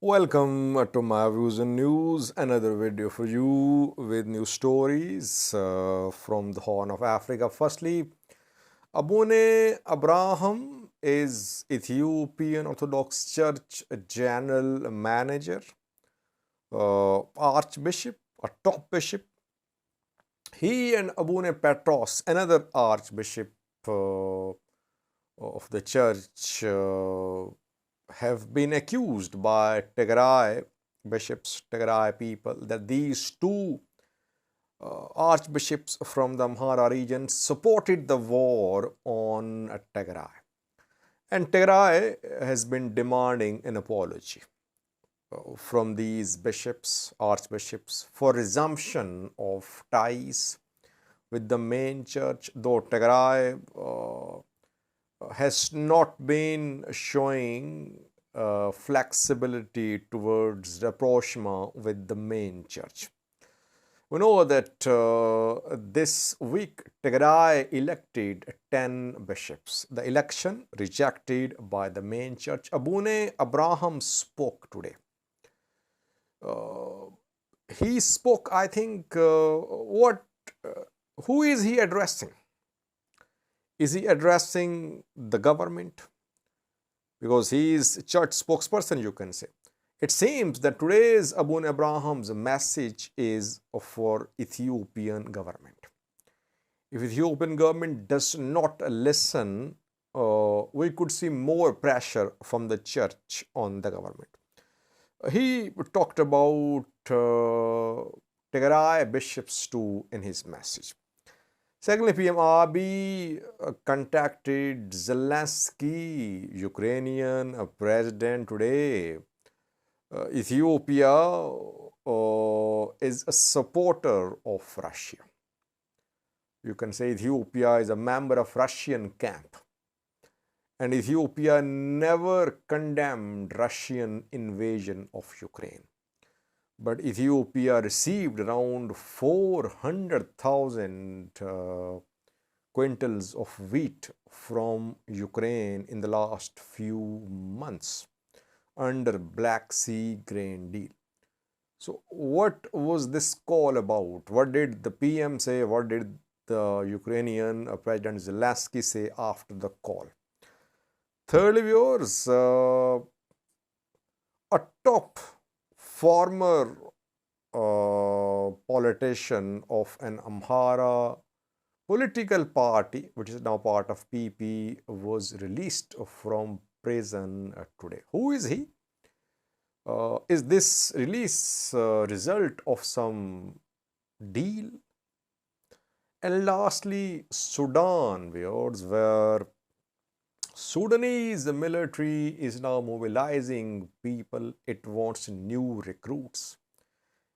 Welcome to my views and news, another video for you with new stories from the Horn of Africa. Firstly, Abune Abraham is Ethiopian Orthodox Church General Manager, Archbishop, a top bishop. He and Abune Petros, another Archbishop of the church, have been accused by Tigray bishops, Tigray people, that these two archbishops from the Amhara region supported the war on Tigray. And Tigray has been demanding an apology from these bishops, archbishops, for resumption of ties with the main church, though Tigray has not been showing flexibility towards rapprochement with the main church. We know that this week Tigray elected 10 bishops. The election rejected by the main church. Abune Abraham spoke today. He spoke, I think, who is he addressing? Is he addressing the government? Because he is church spokesperson, you can say. It seems that today's Abune Abraham's message is for Ethiopian government. If Ethiopian government does not listen, we could see more pressure from the church on the government. He talked about Tigray bishops too in his message. Secondly, PM Abiy contacted Zelensky, Ukrainian president today. Ethiopia is a supporter of Russia. You can say Ethiopia is a member of Russian camp. And Ethiopia never condemned Russian invasion of Ukraine. But Ethiopia received around 400,000 quintals of wheat from Ukraine in the last few months under Black Sea grain deal. So what was this call about? What did the PM say? What did the Ukrainian President Zelensky say after the call? Thirdly, viewers, a top former politician of an Amhara political party, which is now part of PP, was released from prison today. Who is he? Is this release result of some deal? And lastly, Sudan, viewers, where Sudanese military is now mobilizing people. It wants new recruits.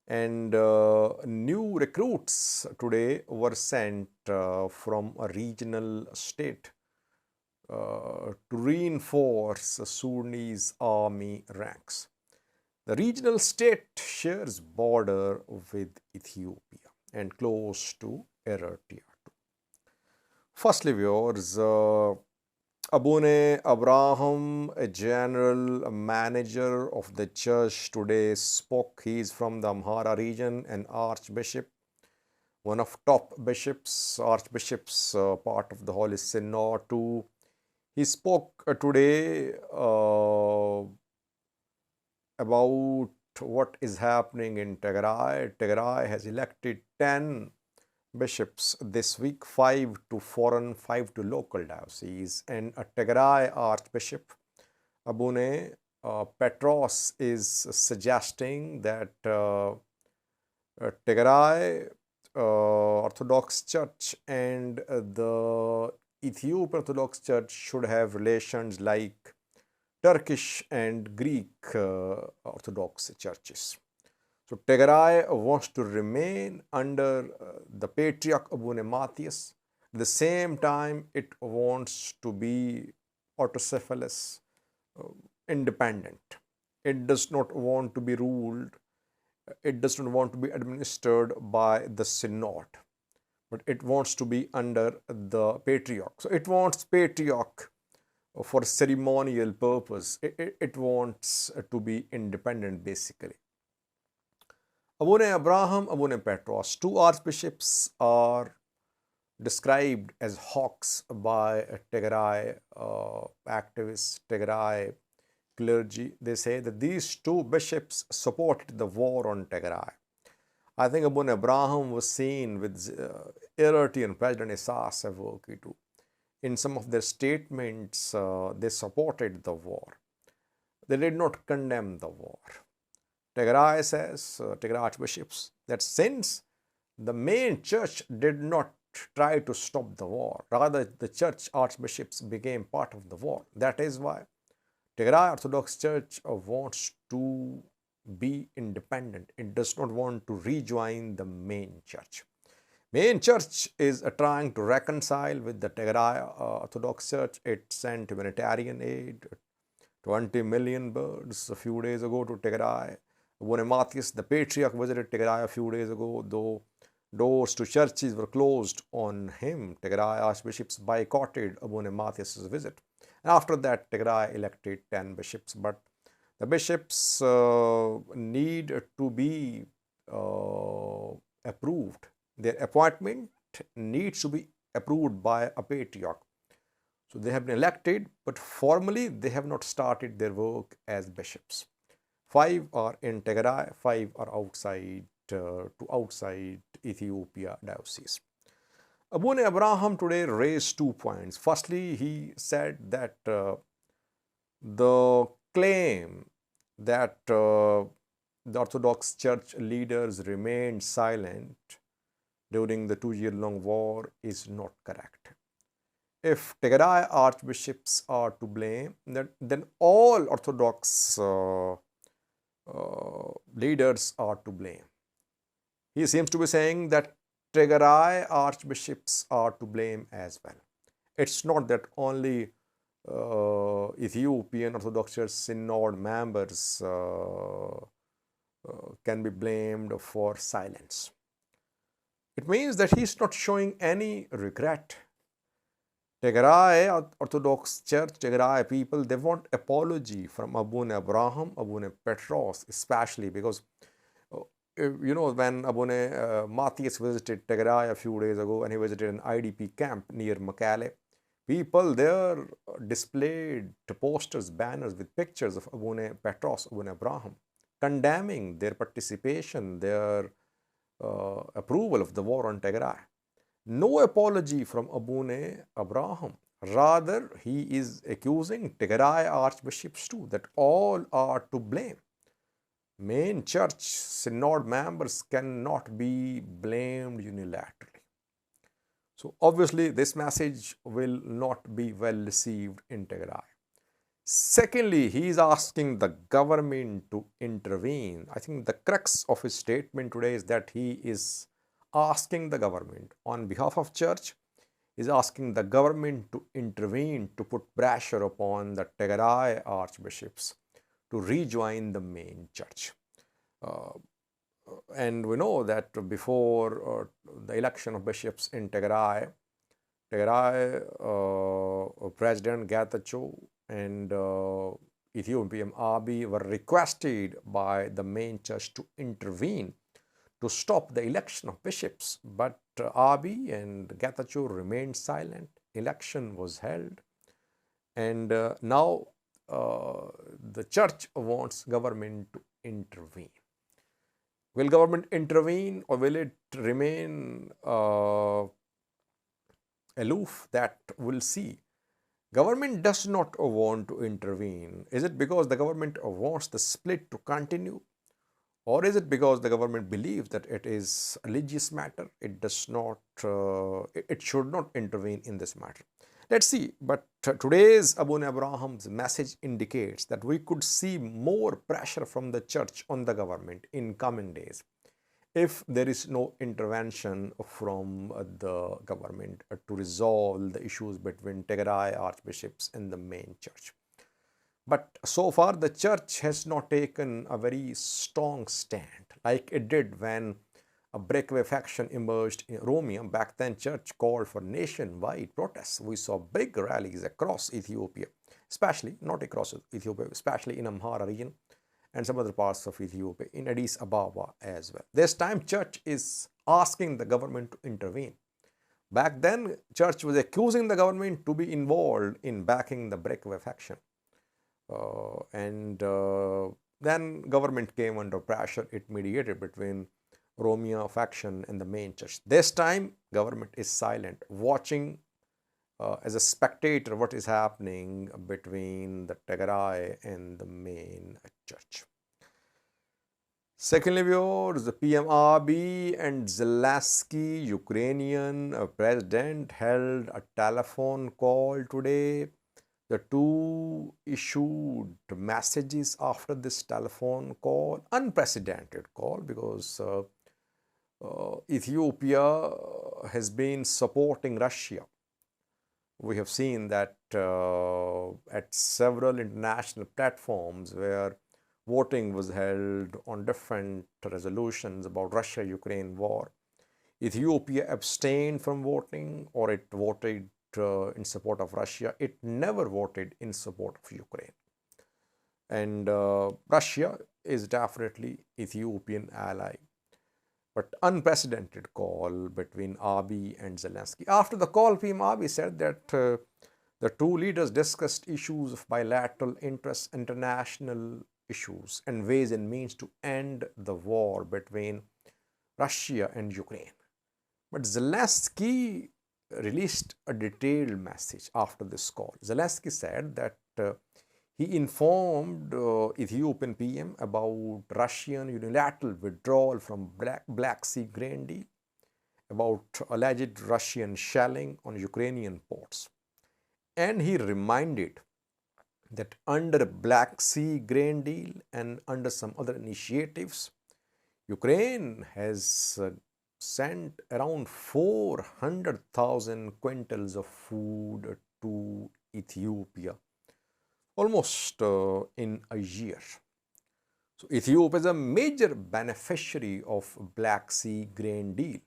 And new recruits today were sent from a regional state to reinforce Sudanese army ranks. The regional state shares border with Ethiopia and close to Eritrea. Firstly, viewers, Abune Abraham, a general manager of the church, today spoke. He is from the Amhara region, an archbishop, one of top bishops, archbishops, part of the Holy Synod too. He spoke today about what is happening in Tigray. Tigray has elected 10 bishops this week, 5 to foreign, 5 to local dioceses, and a Tigray archbishop, Abune Petros, is suggesting that Tigray Orthodox Church and the Ethiopian Orthodox Church should have relations like Turkish and Greek Orthodox churches. So Tigray wants to remain under the Patriarch Abune Matthias. At the same time, it wants to be autocephalous, independent. It does not want to be ruled. It does not want to be administered by the Synod, but it wants to be under the Patriarch. So it wants Patriarch for ceremonial purpose. It wants to be independent basically. Abune Abraham, Abune Petros, two archbishops are described as hawks by Tigray activists, Tigray clergy. They say that these two bishops supported the war on Tigray. I think Abune Abraham was seen with Eritrean President Isaias Afwerki too. In some of their statements, they supported the war. They did not condemn the war. Tigray says, Tigray archbishops, that since the main church did not try to stop the war, rather the church archbishops became part of the war. That is why Tigray Orthodox Church wants to be independent. It does not want to rejoin the main church. Main church is trying to reconcile with the Tigray Orthodox Church. It sent humanitarian aid, 20 million birds a few days ago to Tigray. Abune Matthias, the patriarch, visited Tigray a few days ago, though doors to churches were closed on him. Tigray archbishops boycotted Abune Matthias' visit. And after that, Tigray elected 10 bishops. But the bishops need to be approved. Their appointment needs to be approved by a patriarch. So they have been elected, but formally they have not started their work as bishops. 5 are in Tigray, 5 are outside Ethiopia diocese. Abune Abraham today raised 2 points. Firstly, he said that the claim that the Orthodox Church leaders remained silent during the 2-year-long war is not correct. If Tigray archbishops are to blame, then all Orthodox leaders are to blame. He seems to be saying that Tigray archbishops are to blame as well. It's not that only Ethiopian Orthodox Church Synod members can be blamed for silence. It means that he's not showing any regret. Tigray Orthodox Church, Tigray people, they want apology from Abune Abraham, Abune Petros, especially because when Abune Matthias visited Tigray a few days ago and he visited an IDP camp near Mekelle, people there displayed posters, banners with pictures of Abune Petros, Abune Abraham, condemning their participation, their approval of the war on Tigray. No apology from Abune Abraham. Rather, he is accusing Tigray archbishops too, that all are to blame. Main church synod members cannot be blamed unilaterally. So obviously, this message will not be well received in Tigray. Secondly, he is asking the government to intervene. I think the crux of his statement today is that he is asking the government on behalf of church, is asking the government to intervene, to put pressure upon the Tigray archbishops to rejoin the main church. And we know that before the election of bishops in Tigray, President Getachew and Ethiopian Abiy were requested by the main church to intervene to stop the election of bishops. But Abiy and Getachew remained silent. Election was held. And now the church wants government to intervene. Will government intervene or will it remain aloof? That we'll see. Government does not want to intervene. Is it because the government wants the split to continue? Or is it because the government believes that it is a religious matter? It does not, it should not intervene in this matter. Let's see. But today's Abune Abraham's message indicates that we could see more pressure from the church on the government in coming days if there is no intervention from the government to resolve the issues between Tigray archbishops and the main church. But so far, the church has not taken a very strong stand like it did when a breakaway faction emerged in Romania. Back then, church called for nationwide protests. We saw big rallies across Ethiopia. especially not across Ethiopia, especially in Amhara region and some other parts of Ethiopia, in Addis Ababa as well. This time, church is asking the government to intervene. Back then, church was accusing the government to be involved in backing the breakaway faction. Then government came under pressure. It mediated between Romeo faction and the main church. This time, government is silent, watching as a spectator what is happening between the Tigray and the main church. Secondly, viewers, the PM Abiy and Zelensky, Ukrainian president, held a telephone call today. The two issued messages after this telephone call, unprecedented call, because Ethiopia has been supporting Russia. We have seen that at several international platforms where voting was held on different resolutions about Russia-Ukraine war, Ethiopia abstained from voting, or it voted in support of Russia. It never voted in support of Ukraine. And Russia is definitely Ethiopian ally. But unprecedented call between Abiy and Zelensky. After the call, PM Abiy said that the two leaders discussed issues of bilateral interests, international issues, and ways and means to end the war between Russia and Ukraine. But Zelensky released a detailed message after this call. Zelensky said that he informed Ethiopian PM about Russian unilateral withdrawal from Black Sea grain deal, about alleged Russian shelling on Ukrainian ports. And he reminded that under Black Sea grain deal and under some other initiatives, Ukraine has sent around 400,000 quintals of food to Ethiopia, almost in a year. So Ethiopia is a major beneficiary of Black Sea grain deal,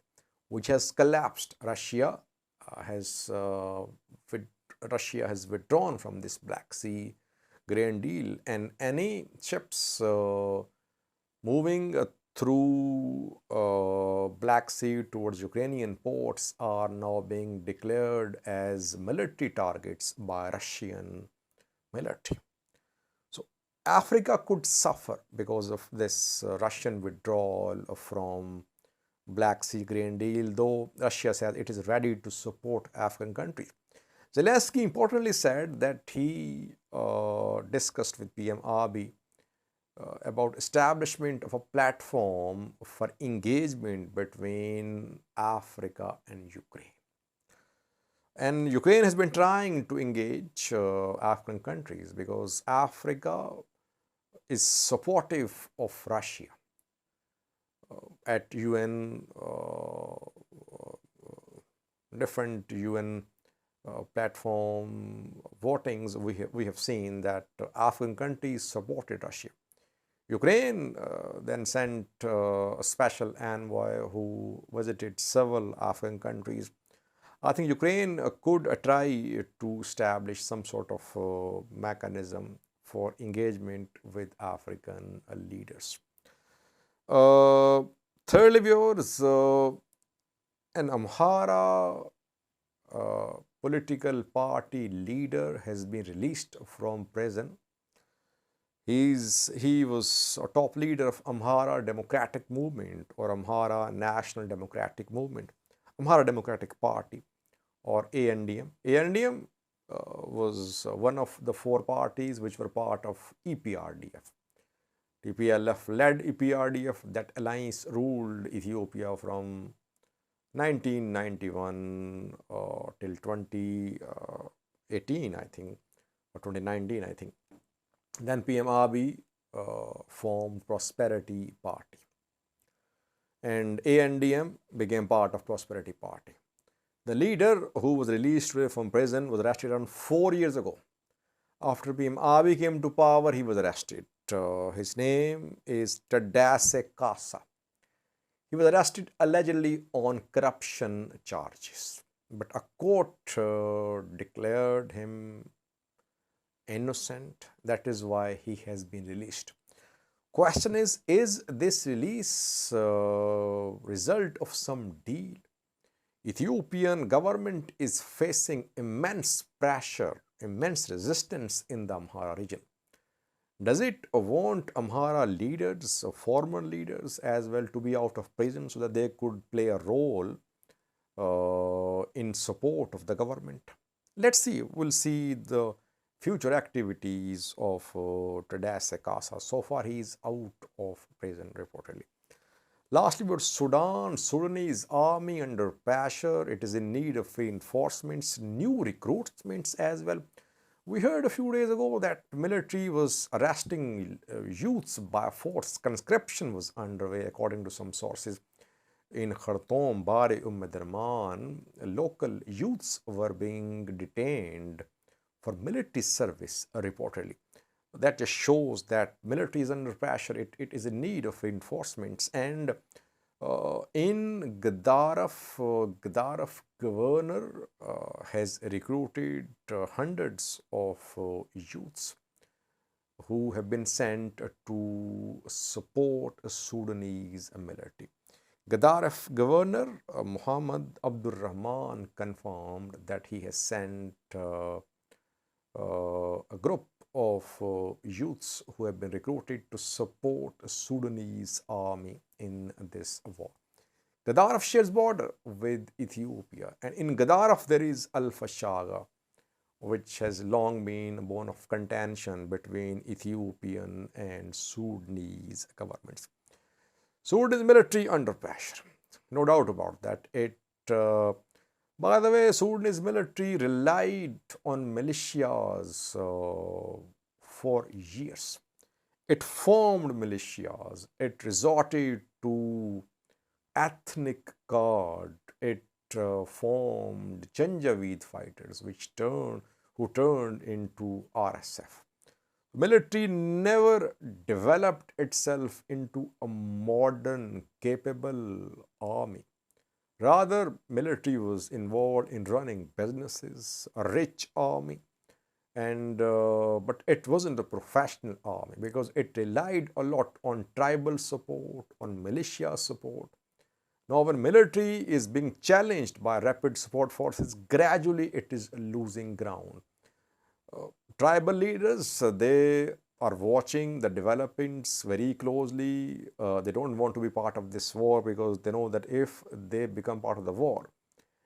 which has collapsed. Russia has withdrawn from this Black Sea grain deal, and any ships moving through Black Sea towards Ukrainian ports are now being declared as military targets by Russian military. So Africa could suffer because of this Russian withdrawal from Black Sea grain deal, though Russia says it is ready to support African countries. Zelensky importantly said that he discussed with PM Abiy about establishment of a platform for engagement between Africa and Ukraine. And Ukraine has been trying to engage African countries because Africa is supportive of Russia. At UN, different UN platform votings, we have seen that African countries supported Russia. Ukraine then sent a special envoy who visited several African countries. I think Ukraine could try to establish some sort of mechanism for engagement with African leaders. Thirdly, viewers, an Amhara political party leader has been released from prison. He was a top leader of Amhara Democratic Movement, or Amhara National Democratic Movement, Amhara Democratic Party, or ANDM. ANDM was one of the four parties which were part of EPRDF. TPLF-led EPRDF. That alliance ruled Ethiopia from 1991 till 2018, I think, or 2019, I think. Then PM Abiy formed Prosperity Party, and ANDM became part of Prosperity Party. The leader, who was released from prison, was arrested around 4 years ago. After PM Abiy came to power, he was arrested. His name is Tadesse Kasa. He was arrested allegedly on corruption charges, but a court declared him innocent. That is why he has been released. Question is this release result of some deal? Ethiopian government is facing immense pressure, immense resistance in the Amhara region. Does it want Amhara leaders, former leaders as well, to be out of prison so that they could play a role in support of the government? Let's see. We'll see the future activities of Tadesse Kasa. So far, he is out of prison, reportedly. Lastly, about Sudan. Sudanese army under pressure. It is in need of reinforcements, new recruitments as well. We heard a few days ago that military was arresting youths by force. Conscription was underway, according to some sources. In Khartoum, Bari, Darman, local youths were being detained for military service, reportedly. That just shows that military is under pressure. It is in need of reinforcements. And in Gaddarf governor has recruited hundreds of youths who have been sent to support Sudanese military. Gaddarf governor Muhammad Abdul Rahman confirmed that he has sent a group of youths who have been recruited to support the Sudanese army in this war. Gaddarf shares border with Ethiopia, and in Gaddarf there is Al-Fashaga, which has long been a bone of contention between Ethiopian and Sudanese governments. Sudanese military under pressure, no doubt about that. By the way, Sudanese military relied on militias for years. It formed militias. It resorted to ethnic guard. It formed Janjaweed fighters, who turned into RSF. Military never developed itself into a modern, capable army. Rather, military was involved in running businesses, a rich army, and but it wasn't a professional army because it relied a lot on tribal support, on militia support. Now, when military is being challenged by rapid support forces, gradually it is losing ground. Tribal leaders, they are watching the developments very closely. They don't want to be part of this war because they know that if they become part of the war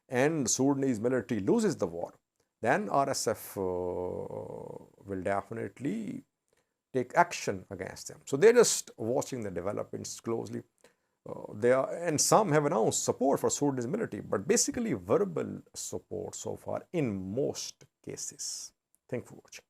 and Sudanese military loses the war, then RSF will definitely take action against them. So they're just watching the developments closely. And some have announced support for Sudanese military, but basically verbal support so far in most cases. Thank you for watching.